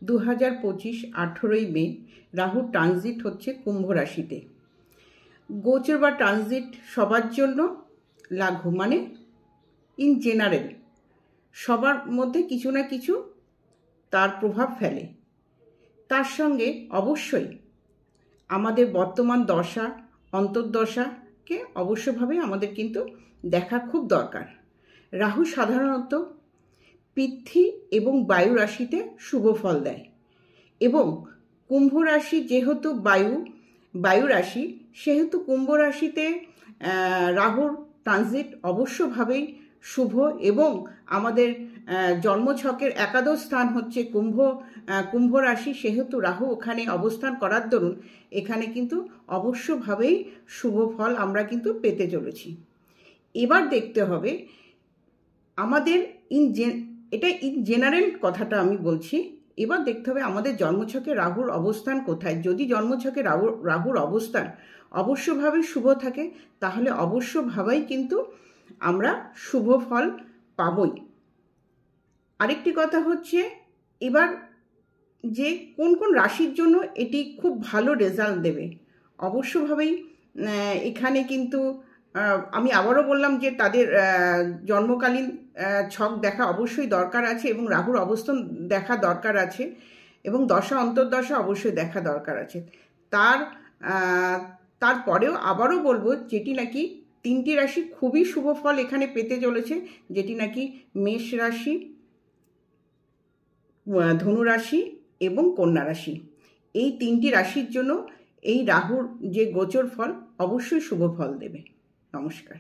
2025 18ই মে Rahu transit হচ্ছে কুম্ভ রাশিতে। গোচর বা ট্রানজিট সবার জন্য লাঘু, মানে ইন জেনারেল সবার মধ্যে কিছু না কিছু তার প্রভাব ফেলে। তার সঙ্গে অবশ্যই আমাদের বর্তমান দশা অন্তর্দশাকে অবশ্যভাবে আমাদের কিন্তু দেখা খুব দরকার। রাহু সাধারণত পৃথ্বী এবং বায়ু রাশিতে শুভ ফল দেয়, এবং কুম্ভ রাশি যেহেতু বায়ু রাশি, সেহেতু কুম্ভ রাশিতে রাহুর ট্রানজিট অবশ্যভাবেই শুভ। এবং আমাদের জন্মছকের একাদশ স্থান হচ্ছে কুম্ভ রাশি, সেহেতু রাহু ওখানে অবস্থান করার দরুন এখানে কিন্তু অবশ্যভাবেই শুভ ফল আমরা কিন্তু পেতে চলেছি। এবার দেখতে হবে আমাদের এটা ইন জেনারেল কথাটা আমি বলছি। এবার দেখতে হবে আমাদের জন্মছকে রাহুর অবস্থান কোথায়। যদি জন্মছকে রাহুর অবস্থান অবশ্যভাবে শুভ থাকে, তাহলে অবশ্যভাবেই কিন্তু আমরা শুভ ফল পাবই। আরেকটি কথা হচ্ছে, এবার যে কোন কোন রাশির জন্য এটি খুব ভালো রেজাল্ট দেবে, অবশ্যভাবেই এখানে কিন্তু আমি আবারও বললাম যে তাদের জন্মকালীন ছক দেখা অবশ্যই দরকার আছে, এবং রাহুর অবস্থান দেখা দরকার আছে, এবং দশা অন্তর্দশা অবশ্যই দেখা দরকার আছে। তারপরেও আবারও বলবো, যেটি নাকি তিনটি রাশি খুবই শুভ ফল এখানে পেতে চলেছে, যেটি নাকি মেষ রাশি, ধনু রাশি এবং কন্যা রাশি। এই তিনটি রাশির জন্য এই রাহুর যে গোচর ফল অবশ্যই শুভ ফল দেবে। নমস্কার।